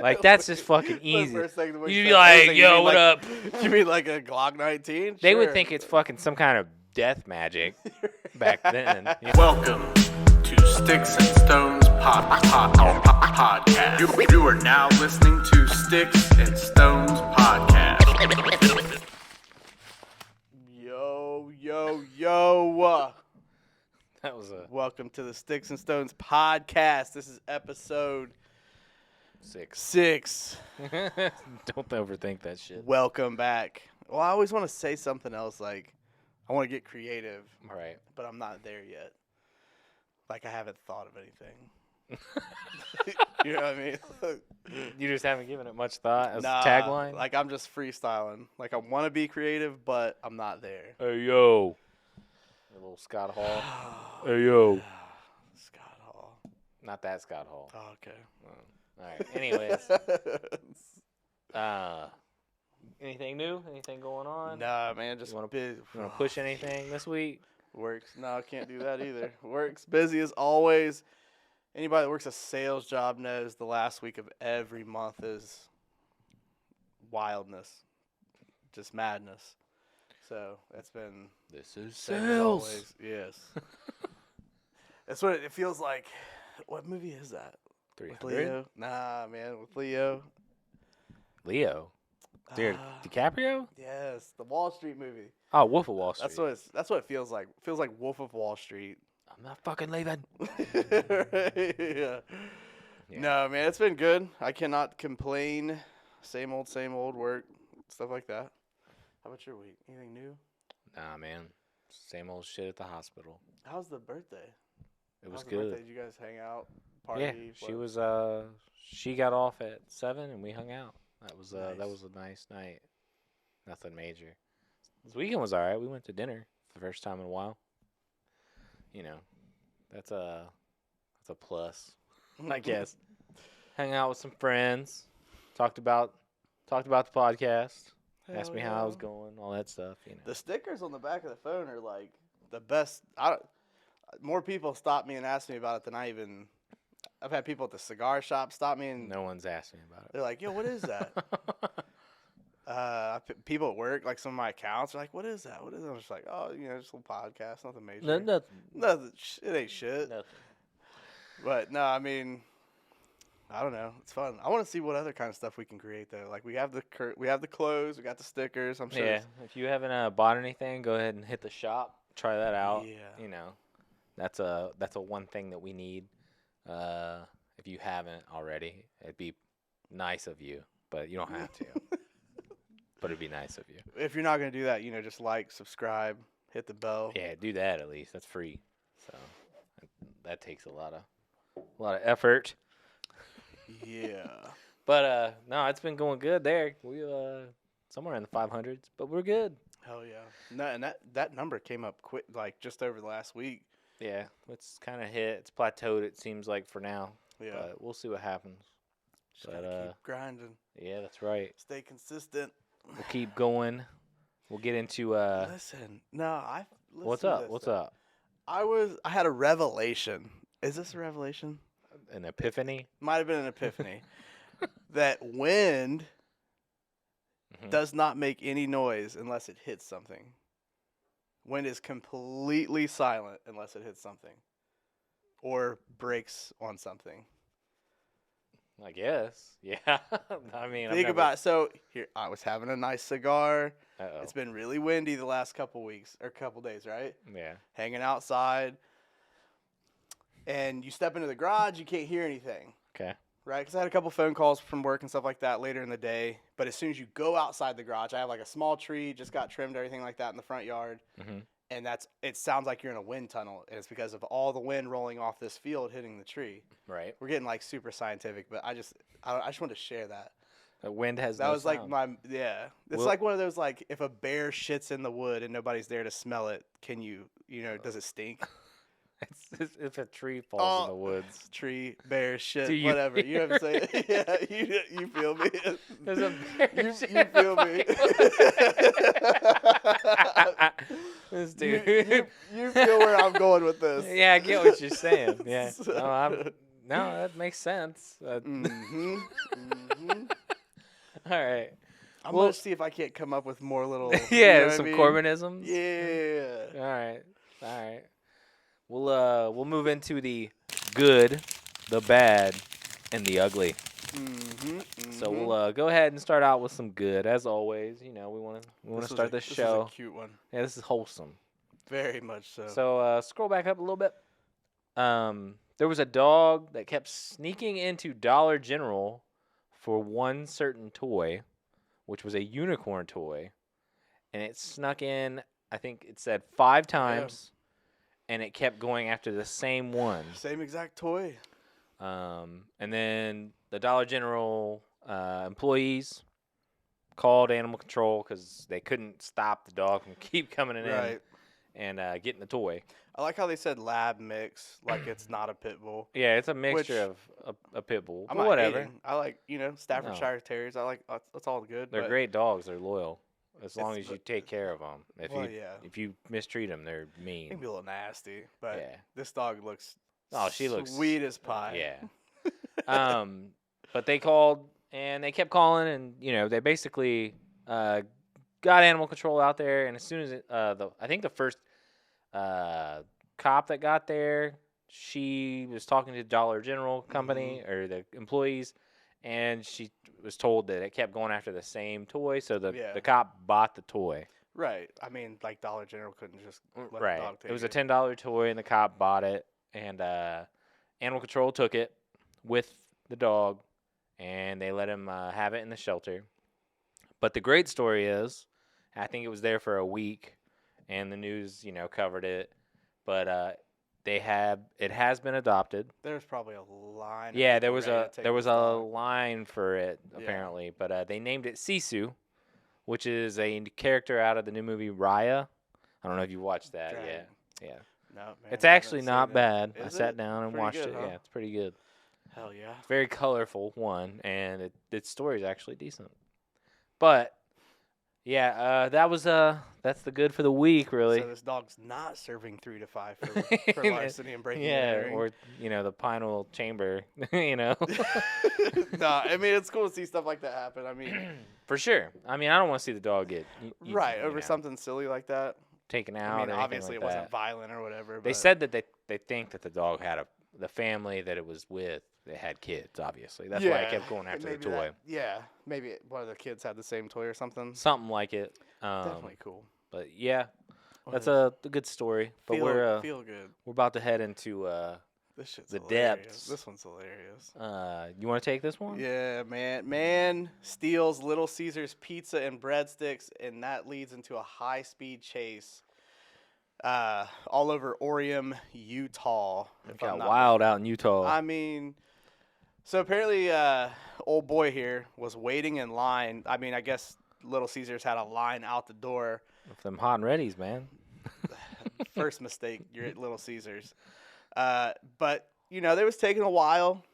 Like, that's just fucking The easy. first thing that we You'd be said, I was like, like, yo, mean what like- up? You mean like a Glock 19? They would Sure. think it's fucking some kind of death magic back then. You know? Welcome to Sticks and Stones Podcast. You are now listening to Sticks and Stones Podcast. Yo. That was a Welcome to the Sticks and Stones Podcast. This is episode 6. Don't overthink that shit. Welcome back. Well, I always want to say something else, like, I want to get creative, Right. but I'm not there yet. Like, I haven't thought of anything. You know what I mean? You just haven't given it much thought as Nah, a tagline? Like, I'm just freestyling. Like, I want to be creative, but I'm not there. Hey, yo. A little Scott Hall. Hey, yo. Scott Hall. Not that Scott Hall. Oh, okay. All right. Anyways. Anything new? Anything going on? Nah, man, just You wanna- busy. You want to push anything this week? Works. No, I can't do that either. Works. Busy as always. Anybody that works a sales job knows the last week of every month is wildness. Just madness. So that's been This is same as always. Yes. That's what it feels like. What movie is that? With 300? Leo? Nah, man, with Leo. Leo. Dude, Ah, DiCaprio? yes, the Wall Street movie. Oh, Wolf of Wall Street. That's what it feels like. It feels like Wolf of Wall Street. I'm not fucking leaving. Yeah. Yeah. No, man, it's been good. I cannot complain. Same old work, stuff like that. How about your week? Anything new? Nah, man. Same old shit at the hospital. How's the birthday? It was How's the good. birthday? Did you guys hang out? Party? Yeah, she was she got off at 7 and we hung out. That was that Nice. was a nice night. Nothing major. This weekend was alright. We went to dinner for the first time in a while. You know, that's a plus, I guess. Hang out with some friends. Talked about the podcast. Asked me how I was going, all that stuff. You know. The stickers on the back of the phone are like the best. More people stop me and ask me about it than I even. I've had people at the cigar shop stop me and No one's asked me about they're like, "Yo, what is that?" People at work, like some of my accounts, are like, "What is that? What is that?" I'm just like, "Oh, just a little podcast, nothing major." it. Nothing. It ain't shit. Nothing. But no, I mean, I don't know. It's fun. I want to see what other kind of stuff we can create though. Like we have the clothes, we got the stickers. I'm sure. Yeah, if you haven't bought anything, go ahead and hit the shop. Try that out. Yeah. You know, that's a one thing that we need. If you haven't already, it'd be nice of you, but you don't have to. But it'd be nice of you. If you're not gonna do that, just like, subscribe, hit the bell. Yeah, do that at least. That's free. So that takes a lot of effort. Yeah. But no, it's been going good there. We somewhere in the 500s, but we're good. Hell yeah. No, and that number came up quick, like just over the last week. Yeah, it's kind of hit. It's plateaued. It seems like for now. Yeah. But we'll see what happens. Just gotta keep grinding. Yeah, that's right. Stay consistent. We'll keep going. We'll get into Listen. No, what's up? What's up? I had a revelation. Is this a revelation? An epiphany? Might have been an epiphany. That wind Mhm. does not make any noise unless it hits something. Wind is completely silent unless it hits something or breaks on something. I guess. Yeah. I mean, Think about it. So here, I was having a nice cigar. Uh-oh. It's been really windy the last couple weeks or couple days, right? Yeah. Hanging outside. And you step into the garage, you can't hear anything, Okay. right? Because I had a couple phone calls from work and stuff like that later in the day. But as soon as you go outside the garage, I have like a small tree, just got trimmed, everything like that in the front yard. Mhm. And it sounds like you're in a wind tunnel. And it's because of all the wind rolling off this field hitting the tree. Right. We're getting like super scientific, but I just wanted to share that. The wind has That no was like sound. It's Well- like one of those, like, if a bear shits in the wood and nobody's there to smell it, can does it stink? It's if a tree falls in the Oh. woods. Tree, bear, shit, Do you whatever. You know what I'm saying? Yeah, you feel me? There's a bear You shit feel me? This you, dude. you feel where I'm going with this. Yeah, I get what you're saying. Yeah. So- No, No, that makes sense. Mm-hmm. Mm-hmm. All right. I'm Well- gonna see if I can't come up with more little. Yeah, what I some mean? Corbinisms. Yeah. All right. All right. We'll move into the good, the bad, and the ugly. Mm-hmm. So we'll go ahead and start out with some good, as always. You know, we want to start this This show. is a cute one. Yeah, this is wholesome. Very much so. So scroll back up a little bit. There was a dog that kept sneaking into Dollar General for one certain toy, which was a unicorn toy, and it snuck in. I think it said 5 times, and it kept going after the same one. Same exact toy. And then the Dollar General employees called animal control because they couldn't stop the dog from keep coming in Right. and getting the toy. I like how they said lab mix, like it's not a pit bull. Yeah, it's a mixture Which- of a pit bull, I'm but not whatever. hating. I like, Staffordshire Terriers. I like that's all good. They're but great dogs. They're loyal as long It's- as you but- take care of them. If you mistreat them, they're It can mean. be a little nasty, but Yeah. this dog looks She looks sweet as pie. Yeah. But they called and they kept calling, and they basically got animal control out there. And as soon as I think the first cop that got there, she was talking to the Dollar General company or the employees, and she was told that it kept going after the same toy. So the cop bought the toy. Right. I mean, like Dollar General couldn't just let the Right. dog take It was a $10 toy, and the cop bought it, and animal control took it with the dog, and they let him have it in the shelter. But the great story is, I think it was there for a week, and the news, covered it. But it has been adopted. There's probably a line. of Yeah, there people was ready a to take there was this a dog. line for it Yeah. apparently, but they named it Sisu, which is a character out of the new movie Raya. I don't know if you watched that. Dang. Yeah. No, man, It's I haven't actually seen not it. bad. I Is sat it? down and Pretty watched good, it. huh? Yeah, it's pretty good. Hell yeah. It's very colorful one, and its story is actually decent. But yeah, that's the good for the week, really. So this dog's not serving 3 to 5 for larceny and breaking and Yeah, entering. or the pineal chamber, No, I mean it's cool to see stuff like that happen. I mean, For sure. I mean, I don't want to see the dog get right over something silly like that. taken out. I mean, or anything obviously like it wasn't that. violent or whatever. They but said that they think that the dog had the family that it was with. They had kids, obviously. That's why it kept going and after the maybe toy. maybe one of the kids had the same toy or something. Something like it. Definitely cool. But yeah, Well, that's there's- a good story. But feel good. we're about to head into This shit's the hilarious. depths. This one's hilarious. you want to take this one? Yeah, man steals Little Caesars pizza and breadsticks, and that leads into a high-speed chase all over Orem, Utah. It if I'm got not wild out in Utah. I mean, so apparently, old boy here was waiting in line. I mean, I guess Little Caesars had a line out the door. With them hot and readies, man. First mistake, you're at Little Caesars. But they was taking a while.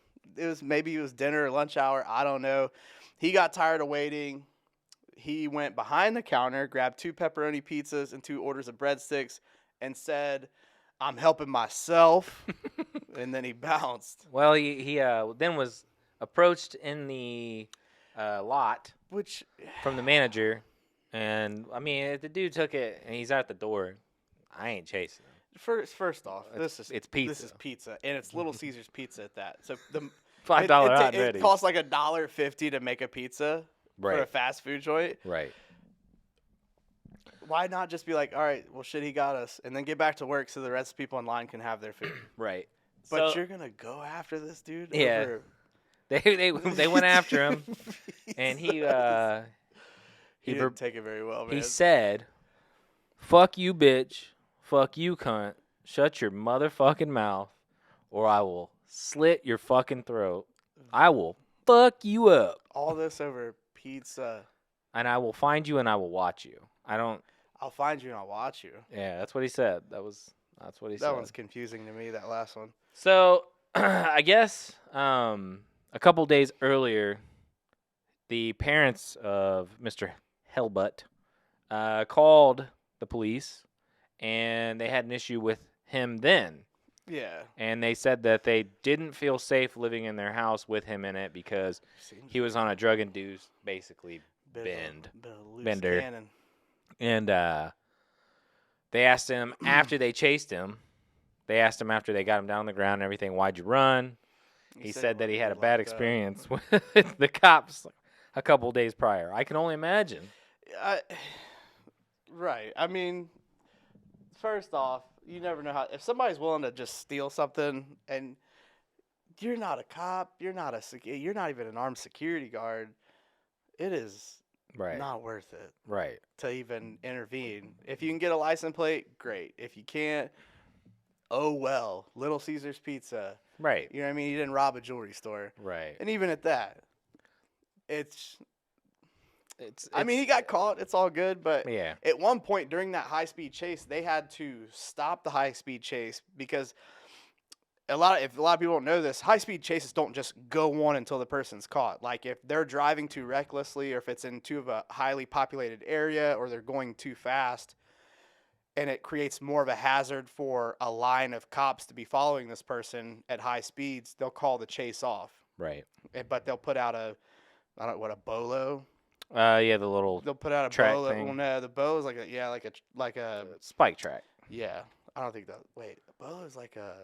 Maybe it was dinner or lunch hour. I don't know. He got tired of waiting. He went behind the counter, grabbed 2 pepperoni pizzas and 2 orders of breadsticks, and said, "I'm helping myself." And then he bounced. Well, he then was approached in the lot Which, from the manager, and I mean, if the dude took it and he's out the door, I ain't chasing him. first off, It's This pizza. is pizza, and it's Little Caesars pizza at that. So the $5 hot and it ready. costs like $1.50 to make a pizza for a Right. fast food joint. Right. Why not just be like, all right, well, shit, he got us, and then get back to work so the rest of the people in line can have their food. Right. But So you're gonna go after this dude? Yeah. over they went after him, and he he didn't take it very well, man. he said, "Fuck you, bitch. Fuck you, cunt. Shut your motherfucking mouth, or I will slit your fucking throat. I will fuck you up, All this over pizza. and I will find you and I will watch you." I'll find you and I'll watch you. Yeah, that's what he said. That's what he said. That one's confusing to me. That last one. So, I guess a couple days earlier, the parents of Mr. Hellbutt called the police, and they had an issue with him then. Yeah. And they said that they didn't feel safe living in their house with him in it because Seems he was on a drug-induced, basically, bit of a loose bender. cannon. And they asked him after they chased him, after they got him down on the ground and everything, why'd you run? He said that he had a bad experience with the cops a couple days prior. I can only imagine. Right. I mean, first off, you never know how. If somebody's willing to just steal something, and you're not a cop, you're not even an armed security guard, it is Right. not worth it Right. to even intervene. If you can get a license plate, great. If you can't, oh well. Little Caesar's Pizza. Right. You know what I mean? You didn't rob a jewelry store. Right. And even at that, it's It's I mean, he got caught. It's all good, but yeah. at one point during that high-speed chase, they had to stop the high-speed chase because if a lot of people don't know this, high-speed chases don't just go on until the person's caught. Like if they're driving too recklessly, or if it's in too of a highly populated area, or they're going too fast, and it creates more of a hazard for a line of cops to be following this person at high speeds, they'll call the chase off. Right. But they'll put out a bolo. Yeah, the little They'll put out a track bolo. thing. Well, no, the bolo is like a spike track. yeah. I don't think that. Wait, a bolo is like a.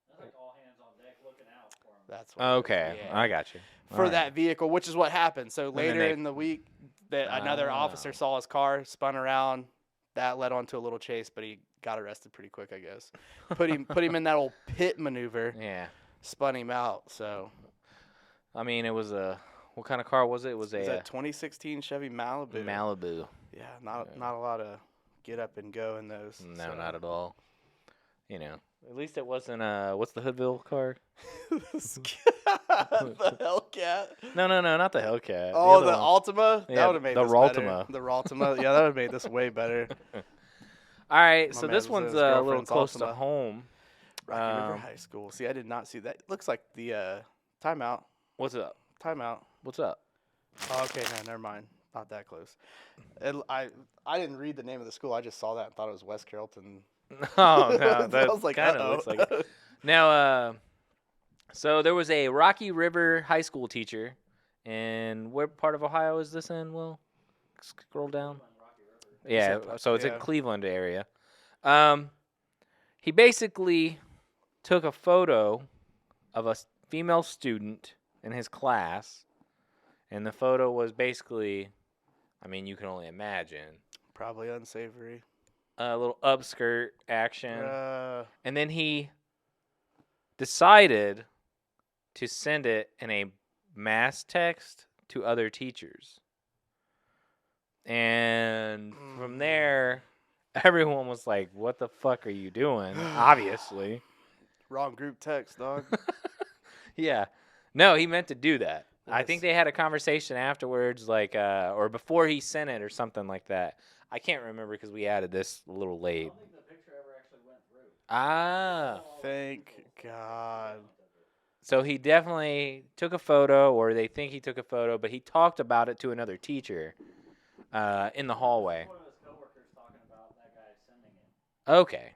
That's like all hands on deck looking out for him. That's what it is, Okay, yeah. I got you. For All that right. vehicle, which is what happened. So then later they- in the week, that another officer Oh. saw his car, spun around. That led on to a little chase, but he got arrested pretty quick, I guess. Put him in that old pit maneuver, Yeah. spun him out. So I mean, it was what kind of car was it? It was is a that 2016 Chevy Malibu? Malibu. Yeah, not a lot of get up and go in those. No, so. not at all. You know, at least it wasn't what's the Hoodville car? The Hellcat. No, not the Hellcat. Oh, other the one. Altima. Yeah, That would have made the this Raltima. better. The Raltima. Yeah, that would have made this way better. All right, My so man this was one's his a little girlfriend's close to Altima. home. Rocky River High School. See, I did not see that. It looks like the timeout. What's up? Timeout. What's up? Oh, okay, no, never mind. Not that close. I didn't read the name of the school. I just saw that and thought it was West Carrollton. Oh no, I that was like, kind of uh-oh. looks like it. Now, so there was a Rocky River High School teacher, and where part of Ohio is this in? Will scroll down. Yeah, so it's in Yeah. Cleveland area. He basically took a photo of a female student in his class, and the photo was basically, I mean, you can only imagine, Probably unsavory. a little upskirt action. Uh, And then he decided to send it in a mass text to other teachers. And from there, everyone was like, what the fuck are you doing? Obviously. wrong group text, dog. Yeah. No, he meant to do that. I think Yes. they had a conversation afterwards, like, or before he sent it or something like that. I can't remember because we added this a little late. I don't think the picture ever actually went through. Ah. Thank God. So he definitely took a photo, or they think he took a photo, but he talked about it to another teacher in the hallway. One of his coworkers talking about that guy sending it. Okay.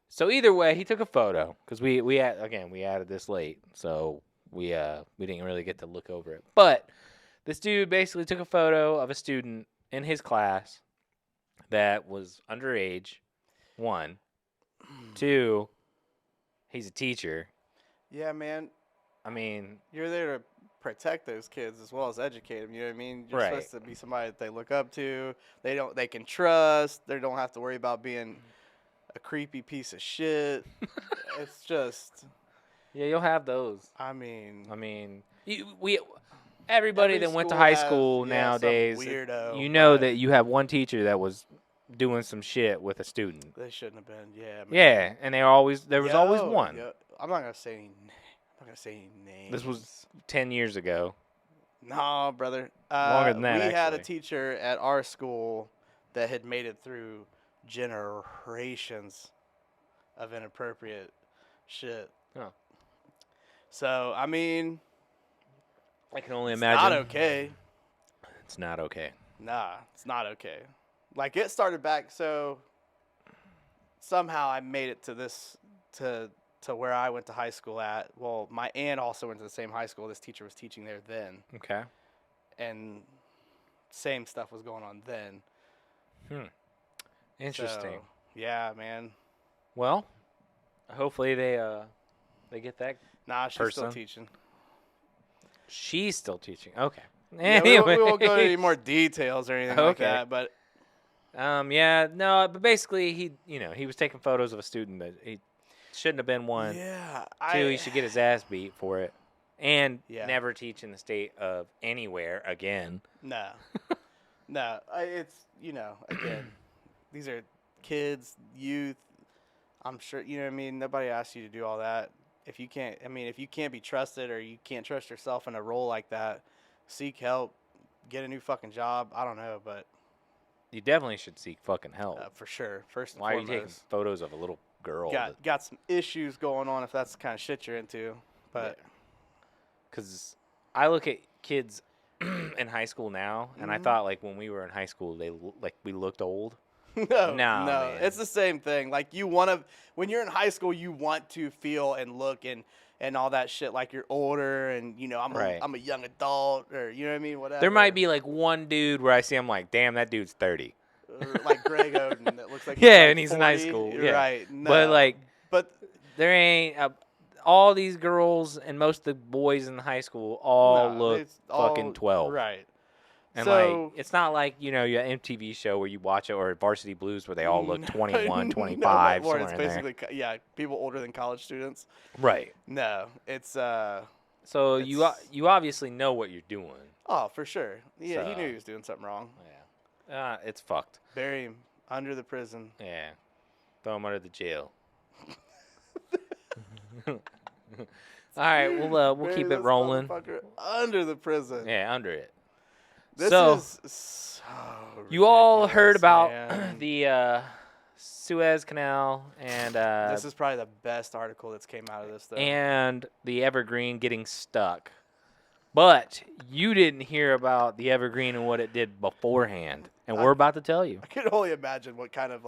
So either way, he took a photo because we added this late, so we didn't really get to look over it. But this dude basically took a photo of a student in his class that was underage. 1, 2, he's a teacher. Yeah, man. I mean, You're there to protect those kids as well as educate them. You know what I mean? You're Right. supposed to be somebody that they look up to. They can trust. They don't have to worry about being a creepy piece of shit. It's just, yeah, you'll have those. I mean, Everybody Every that went to school high has, school some nowadays, weirdo. you know but that you have one teacher that was doing some shit with a student. they shouldn't have been. Yeah. Man. Yeah, and there was always Yo, one. yo, I'm not gonna say. I'm not gonna say any names. This was 10 years ago. No, brother. Longer than that, We had a actually. teacher at our school that had made it through generations of inappropriate shit. Huh. So, I mean, I can only it's imagine. not okay. It's not okay. Nah, it's not okay. Like, it started back, so somehow I made it to to where I went to high school at. Well, my aunt also went to the same high school. This teacher was teaching there then, Okay. and same stuff was going on then. Interesting. So, yeah, man. Well, hopefully they get that. Nah, she's still person. teaching. She's still teaching. Okay. Yeah, we won't go into any more details or anything like Okay. that, but Yeah, no, but basically he was taking photos of a student that he shouldn't have been one. yeah, Two, he should get his ass beat for it. And Yeah. never teach in the state of anywhere again. No, no. It's again, these are kids, youth. I'm sure what I mean. Nobody asks you to do all that. If you can't be trusted or you can't trust yourself in a role like that, seek help, get a new fucking job. I don't know, but You definitely should seek fucking help. for sure, first and Why are you foremost, taking photos of a little girl? got some issues going on if that's the kind of shit you're into. But Because I look at kids in high school now, and I thought like when we were in high school, we looked old. no, Nah, man. it's the same thing. Like when you're in high school, you want to feel and look and all that shit like you're older and Right. I'm a young adult or you know what I mean, whatever. There might be like one dude where I see him like, damn, that dude's 30. Or like Greg Oden that looks like Yeah, like and he's in high 40. school. You're Yeah. right. But No. like, but there ain't all these girls and most of the boys in high school all no, look it's all- fucking 12. Right. And So- like, it's not like, your MTV show where you watch it or Varsity Blues where they all look 21, No, 25, more, somewhere it's in there. basically people older than college students. Right. No, it's So It's- you obviously know what you're doing. oh, for sure. Yeah, he So- knew he was doing something wrong. Yeah. It's fucked. Bury him under the prison. Yeah. Throw him under the jail. All right, we'll Bury keep it this rolling. motherfucker under the prison. Yeah, under it. This So, is so You all heard ridiculous, about man. the Suez Canal and This is probably the best article that's came out of this, though. and the Evergreen getting stuck. But you didn't hear about the Evergreen and what it did beforehand, and we're about to tell you. I can only imagine what kind of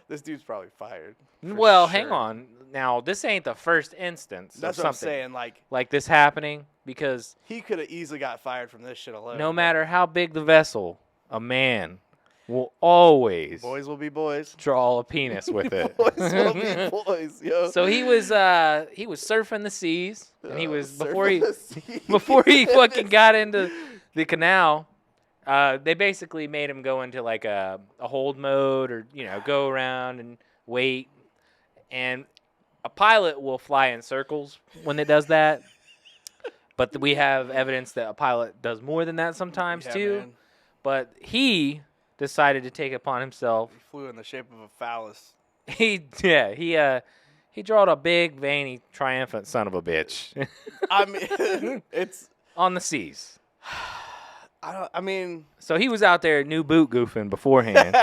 this dude's probably fired. for Well, hang sure. on. Now, this ain't the first instance That's of what I'm something saying. like this happening because He could have easily got fired from this shit alone. no but matter how big the vessel, a man will always boys will be boys. draw a penis with it. Boys will be boys, yo. So he was surfing the seas, and he was Surfing the sea. before he fucking got into the canal. They basically made him go into like a hold mode, or go around and wait. And a pilot will fly in circles when it does that. But we have evidence that a pilot does more than that sometimes Yeah, too. man. But he decided to take it upon himself. He flew in the shape of a phallus. He drawed a big, veiny, triumphant son of a bitch I mean, it's. on the seas. I mean. So he was out there new boot goofing beforehand.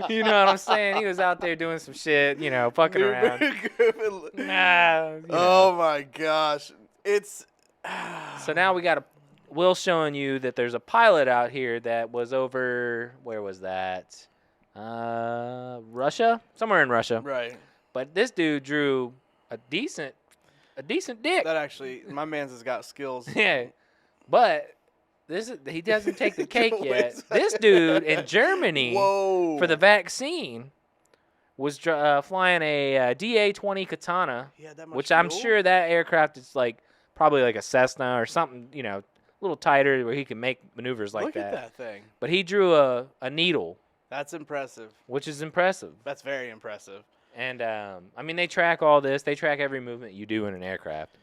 You know what I'm saying? He was out there doing some shit, fucking around. Nah, Oh my gosh, it's. So now Will showing you that there's a pilot out here that was over, where was that? Russia? Somewhere in Russia. Right. But this dude drew a decent dick. That actually, my man's has got skills. Yeah. But he doesn't take the cake Wait yet. a second. This dude in Germany Whoa. for the vaccine was flying a DA-20 Katana, He had that much which I'm fuel? sure that aircraft is probably like a Cessna or something, a little tighter where he can make maneuvers like Look at that thing. But he drew a needle, That's impressive. which is impressive. That's very impressive. And they track all this. They track every movement you do in an aircraft.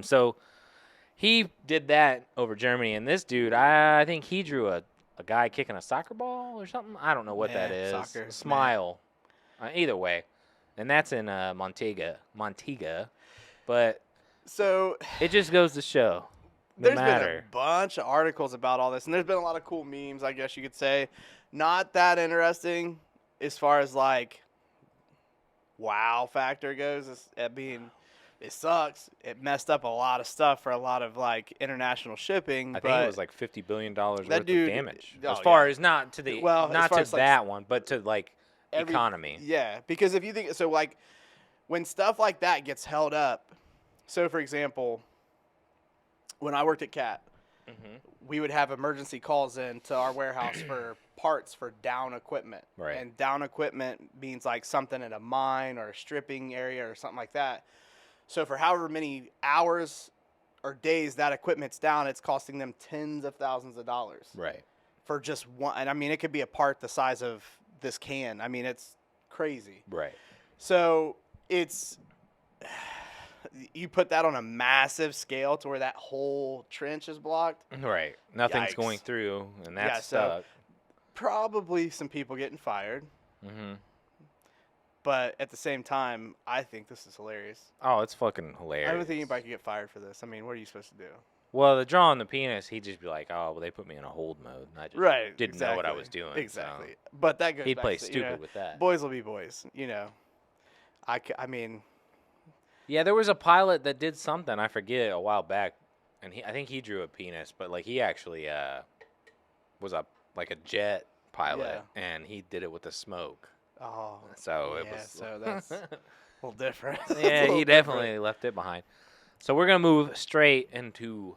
So he did that over Germany, and this dude, I think he drew a guy kicking a soccer ball or something. I don't know what that Nah, is. soccer, Smile. Either way, and that's in Montega. But So it just goes to show no there's matter. been a bunch of articles about all this, and there's been a lot of cool memes, I guess you could say. Not that interesting as far as wow factor goes. It sucks. It messed up a lot of stuff for a lot of international shipping. I think it was like $50 billion worth of dude- damage. oh, As far yeah. as not to the Well, as not far to as, that one, but to economy. Yeah, because if you think so, like when stuff like that gets held up. So, for example, when I worked at CAT, we would have emergency calls in to our warehouse for parts for down equipment. Right. And down equipment means like something in a mine or a stripping area or something like that. So for however many hours or days that equipment's down, it's costing them tens of thousands of dollars. Right. For just one. And I mean, it could be a part the size of this can. I mean, it's crazy. Right. So it's, you put that on a massive scale to where that whole trench is blocked. Right. Nothing's Yikes. going through, and Yeah, that's so stuck. probably some people getting fired. Mm-hmm. But at the same time, I think this is hilarious. Oh, it's fucking hilarious. I don't think anybody could get fired for this. I mean, what are you supposed to do? Well, the drawing the penis, he'd just be like, "Oh, well, they put me in a hold mode, and I just didn't know what I was doing." Exactly. So But that goes he'd back play to, stupid with that. Boys will be boys, I mean, Yeah, there was a pilot that did something, I forget, a while back, and I think he drew a penis, but like he actually was a jet pilot, and he did it with the smoke. oh, So it yeah, was. so that's a little different. Yeah, he definitely left it behind. So we're gonna move straight into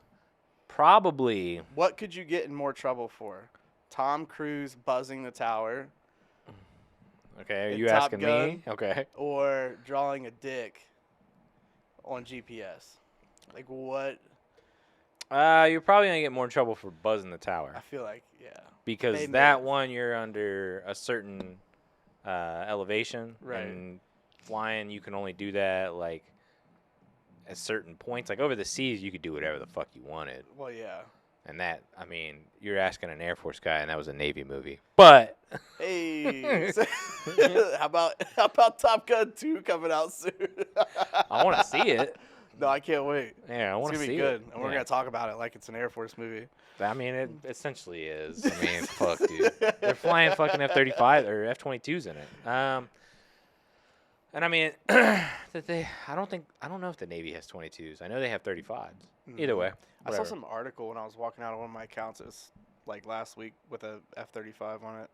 probably. What could you get in more trouble for? Tom Cruise buzzing the tower, Okay, are in you Top asking me? Gun? Okay. or drawing a dick on GPS? Like what? You're probably gonna get more trouble for buzzing the tower I feel like, yeah. because They made that it. one you're under a certain elevation, Right. and flying you can only do that like at certain points. Like over the seas, you could do whatever the fuck you wanted, Well, yeah. and that you're asking an Air Force guy, and that was a Navy movie, but. Hey, how about Top Gun 2 coming out soon? I want to see it. No, I can't wait. Yeah, I It's want gonna to be see good, it. and we're Yeah. gonna talk about it like it's an Air Force movie. I mean, it essentially is. I mean, fuck, dude. They're flying fucking F-35 or F-22s in it. And I mean, I don't know if the Navy has 22s. I know they have 35s. Either way, I saw whatever. some article when I was walking out of one of my accounts. It was like last week with a F-35 on it.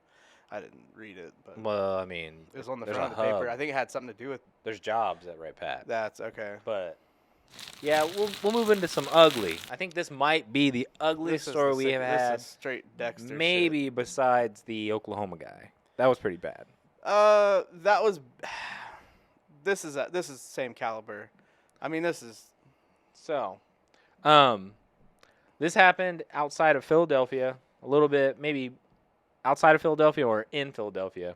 I didn't read it, but Well, I mean, it was on the there's front a of the paper. hub. I think it had something to do with There's jobs at Right Pat. that. Okay. But yeah, we'll move into some ugly. I think this might be the ugliest story we have had. This is straight Dexter shit. Maybe besides the Oklahoma guy. That was pretty bad. That was. This is same caliber. I mean, this is. So, this happened outside of Philadelphia, a little bit, maybe outside of Philadelphia or in Philadelphia.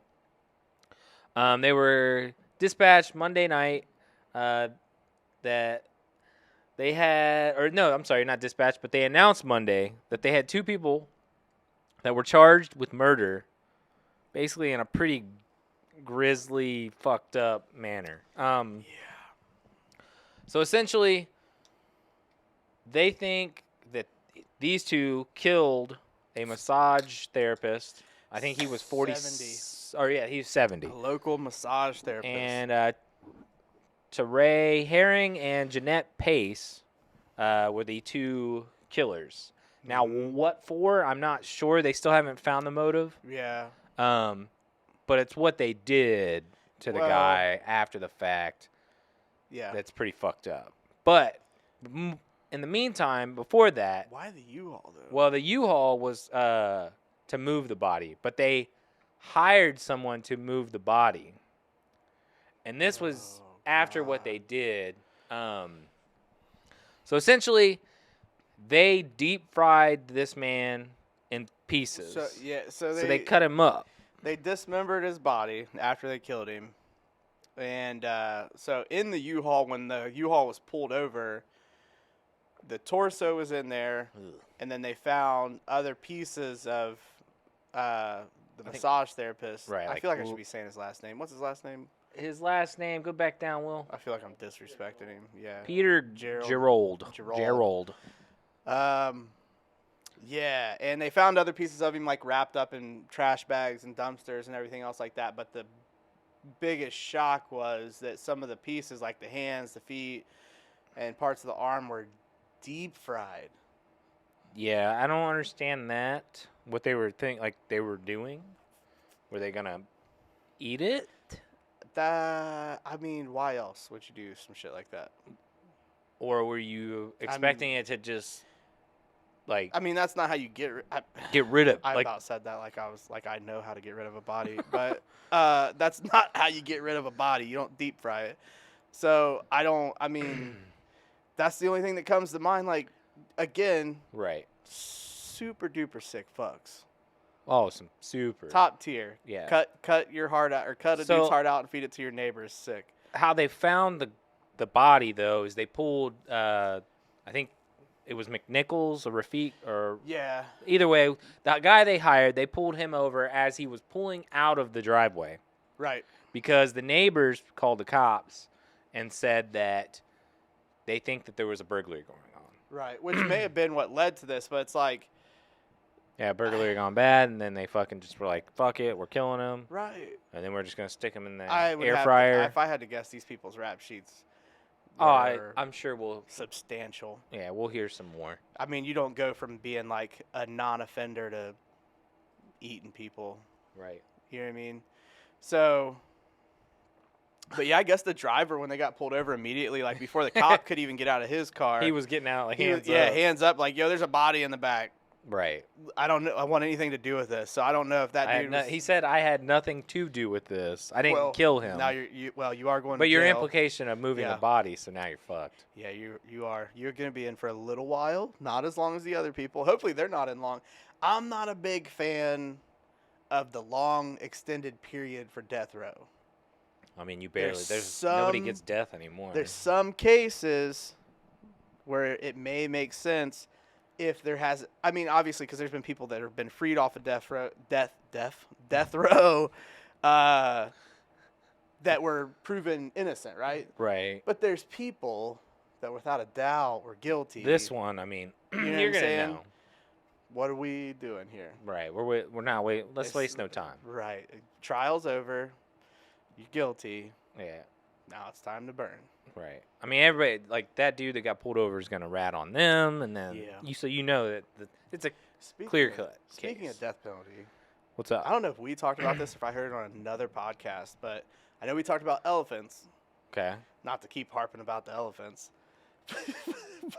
They were dispatched Monday night that they had, or no, I'm sorry, not dispatched, but they announced Monday that they had two people that were charged with murder, basically in a pretty grisly, fucked up manner. So essentially, they think that these two killed a massage therapist. I think he was 40. 70. Or yeah, he's 70. A local massage therapist. And Teray Herring and Jeanette Pace were the two killers. Now, what for? I'm not sure. They still haven't found the motive. Yeah. But it's what they did to the guy after the fact Yeah. that's pretty fucked up. But in the meantime, before that, Why the U-Haul though? well, the U-Haul was to move the body, but they hired someone to move the body. And this was after what they did. So essentially, they deep fried this man in pieces. So they cut him up. They dismembered his body after they killed him. And so in the U-Haul, when the U-Haul was pulled over, the torso was in there, and then they found other pieces of the massage therapist. right, I like feel like I should be saying his last name. What's his last name? His last name, go back down, Will. I feel like I'm disrespecting him. Yeah. Peter Gerald. Gerald. Yeah, and they found other pieces of him like wrapped up in trash bags and dumpsters and everything else like that. But the biggest shock was that some of the pieces, like the hands, the feet, and parts of the arm, were deep fried. Yeah, I don't understand that. What they were they were doing. Were they gonna eat it? I mean, why else would you do some shit like that? Or were you expecting it to just, like, I mean, that's not how you get get rid of, I like, about said that like I know how to get rid of a body, but that's not how you get rid of a body. You don't deep fry it. So I mean, that's the only thing that comes to mind. Like, again, right. super duper sick fucks. Oh, some super. Top tier. Yeah. Cut your heart out, or cut a So- dude's heart out and feed it to your neighbor is sick. How they found the body, though, is they pulled, I think it was McNichols or Rafiq, or Yeah. either way, that guy they hired, they pulled him over as he was pulling out of the driveway Right. because the neighbors called the cops and said that they think that there was a burglary going on. Right. Which may have been what led to this, but it's like, Yeah, burglary gone bad, and then they fucking just were like, fuck it, we're killing him, right. and then we're just going to stick him in the I would air have fryer. if I had to guess, these people's rap sheets. I'm were sure we'll substantial. we'll hear some more. I mean, you don't go from being like a non-offender to eating people. Right. You know what I mean? So, but yeah, I guess the driver, when they got pulled over immediately, like before the cop could even get out of his car, He was getting out like he was- hands up. hands up, like, yo, there's a body in the back. Right. I don't know. I want anything to do with this. So I don't know if that dude was. He said I had nothing to do with this. I didn't well, kill him. Now you are going. but to your jail. implication of moving Yeah. the body, so now you're fucked. Yeah, you are. You're going to be in for a little while, not as long as the other people. Hopefully they're not in long. I'm not a big fan of the long extended period for death row. I mean, you barely. There's There's nobody some- gets death anymore. There's some cases where it may make sense if there has. I mean, obviously, because there's been people that have been freed off of death row, that were proven innocent, right? right. But there's people that, without a doubt, were guilty. This one, I mean, You know what you're I'm gonna saying? know. What are we doing here? Right. We're not wait. Let's It's- waste no time. Right. Trial's over. You're guilty. Yeah. Now it's time to burn. Right. I mean, everybody like that dude that got pulled over is gonna rat on them, and then Yeah. you know that it's a Speaking Clear of- cut Speaking case. of death penalty, what's up. I don't know if we talked about this, or if I heard it on another podcast, but I know we talked about elephants. Okay. Not to keep harping about the elephants,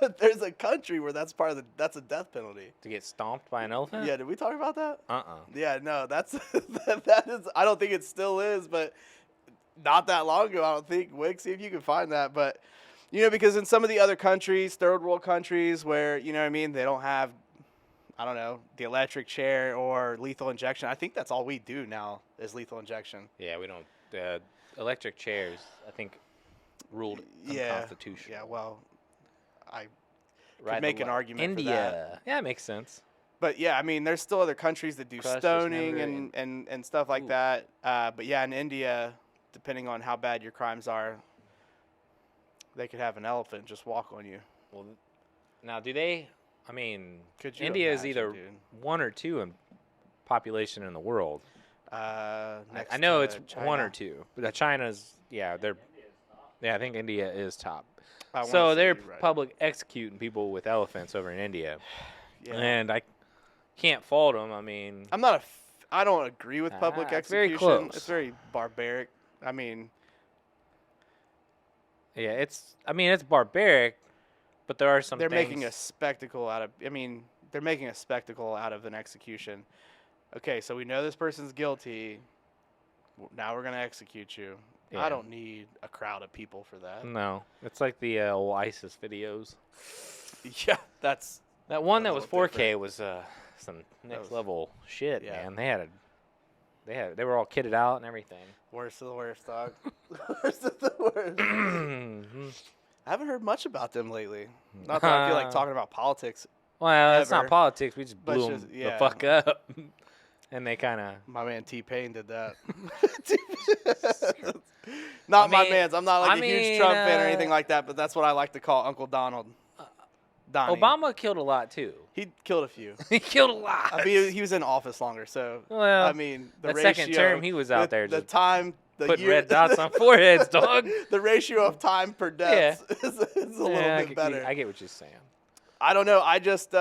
but there's a country where that's that's a death penalty. To get stomped by an elephant? Yeah, did we talk about that? Uh-uh. Yeah, no, that's that is. I don't think it still is, but not that long ago, I don't think. Wick, see if you can find that. But because in some of the other countries, third world countries, where what I mean, they don't have, I don't know, the electric chair or lethal injection. I think that's all we do now is lethal injection. Yeah, we don't. Electric chairs, I think, ruled unconstitutional. Yeah, well, I Right, make the an le- argument for India. that. Yeah, it makes sense. But yeah, I mean, there's still other countries that do Crush, stoning dismember, and stuff like Ooh. that. But yeah, in India, depending on how bad your crimes are, they could have an elephant just walk on you. Well, now do they? I mean, Could you India is imagine, either dude? 1 or 2 in population in the world. Next I know to it's China. 1 or 2, but China's they're. Yeah, I think India is top. I wanna So say they're you're right. public executing people with elephants over in India, Yeah. and I can't fault them. I mean, I don't agree with public it's execution. very close. It's very barbaric. I mean, yeah, it's barbaric, but there are some. they're things, making a spectacle out of. I mean, they're making a spectacle out of an execution. Okay, so we know this person's guilty. Now we're gonna execute you. Yeah. I don't need a crowd of people for that. No, it's like the old ISIS videos. Yeah, that's That one A that was little 4K was some next was- level shit, yeah. man. They were all kitted out and everything. worst of the worst, dog. Worst of the worst. I haven't heard much about them lately. Not that I feel like talking about politics. Well, that's not Ever. politics. We just But blew it's them just- yeah. the fuck up, and they kind of. My man T-Pain did that. Not my mean- man's. I'm not like I a huge mean, Trump fan or anything like that, but that's what I like to call Uncle Donald. Donnie. Obama killed a lot too. He killed a few. He killed a lot. I mean, he was in office longer, so Well, I mean, the that ratio, second term, he was out there the just time, the putting year, red dots on foreheads, dog. The ratio of time per death is a little Yeah, bit better. I get what you're saying. I don't know. I just,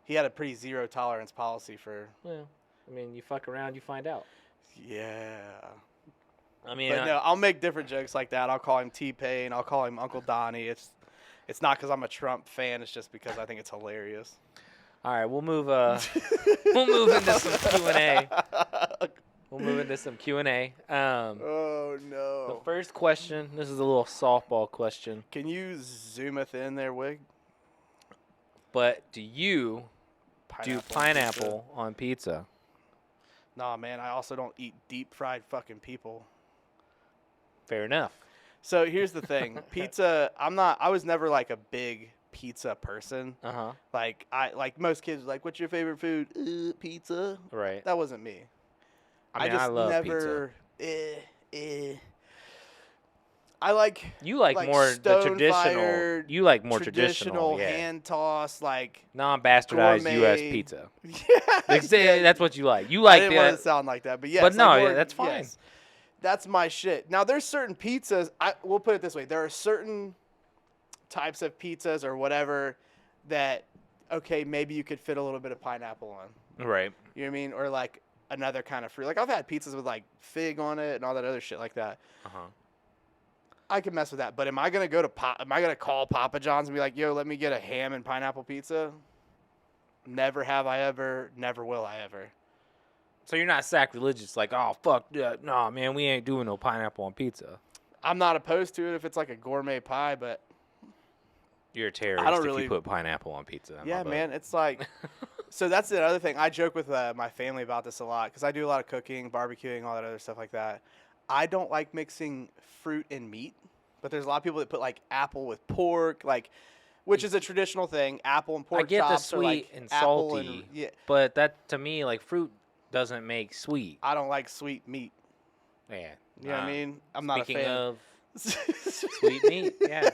he had a pretty zero tolerance policy for Well, I mean, you fuck around, you find out. Yeah. I mean, But no, I'll make different jokes like that. I'll call him T-Pain. I'll call him Uncle Donnie. It's not because I'm a Trump fan. It's just because I think it's hilarious. all right, we'll move into some Q&A. We'll move into some Q&A. Oh, The no. first question, this is a little softball question, Can you zoom it in there, Wig? but do you do on pineapple on pizza? pizza. Nah, man, I also don't eat deep-fried fucking people. Fair enough. So here's the thing. Pizza, I was never like a big pizza person. Uh-huh. Like most kids, like, what's your favorite food? Pizza. Right. That wasn't me. I mean, just I love never, I like You like more the stone traditional. fired, You like more traditional, yeah. hand toss, like Non-bastardized gourmet. U.S. pizza. yeah. That's what you like. You I like didn't want to that. sound like that, but yes. But no, like yeah, more, that's fine. yes. That's my shit. Now there's certain pizzas. We'll put it this way: there are certain types of pizzas or whatever that, okay, maybe you could fit a little bit of pineapple on. Right. You know what I mean? Or like another kind of fruit. Like I've had pizzas with like fig on it and all that other shit like that. Uh-huh. I can mess with that. But am I gonna call Papa John's and be like, yo, let me get a ham and pineapple pizza? Never have I ever. Never will I ever. So you're not sacrilegious, like, oh, fuck, no, man, we ain't doing no pineapple on pizza. I'm not opposed to it if it's like a gourmet pie, but You're a terrorist don't if really- you put pineapple on pizza. yeah, man, it's like. So that's the other thing. I joke with my family about this a lot because I do a lot of cooking, barbecuing, all that other stuff like that. I don't like mixing fruit and meat, but there's a lot of people that put like apple with pork, like, which is a traditional thing. Apple and pork I get the chops sweet are like and apple salty, and yeah. but that, to me, like, fruit doesn't make sweet. I don't like sweet meat. Yeah. You know what I mean? I'm not a Speaking fan. of sweet meat, yeah.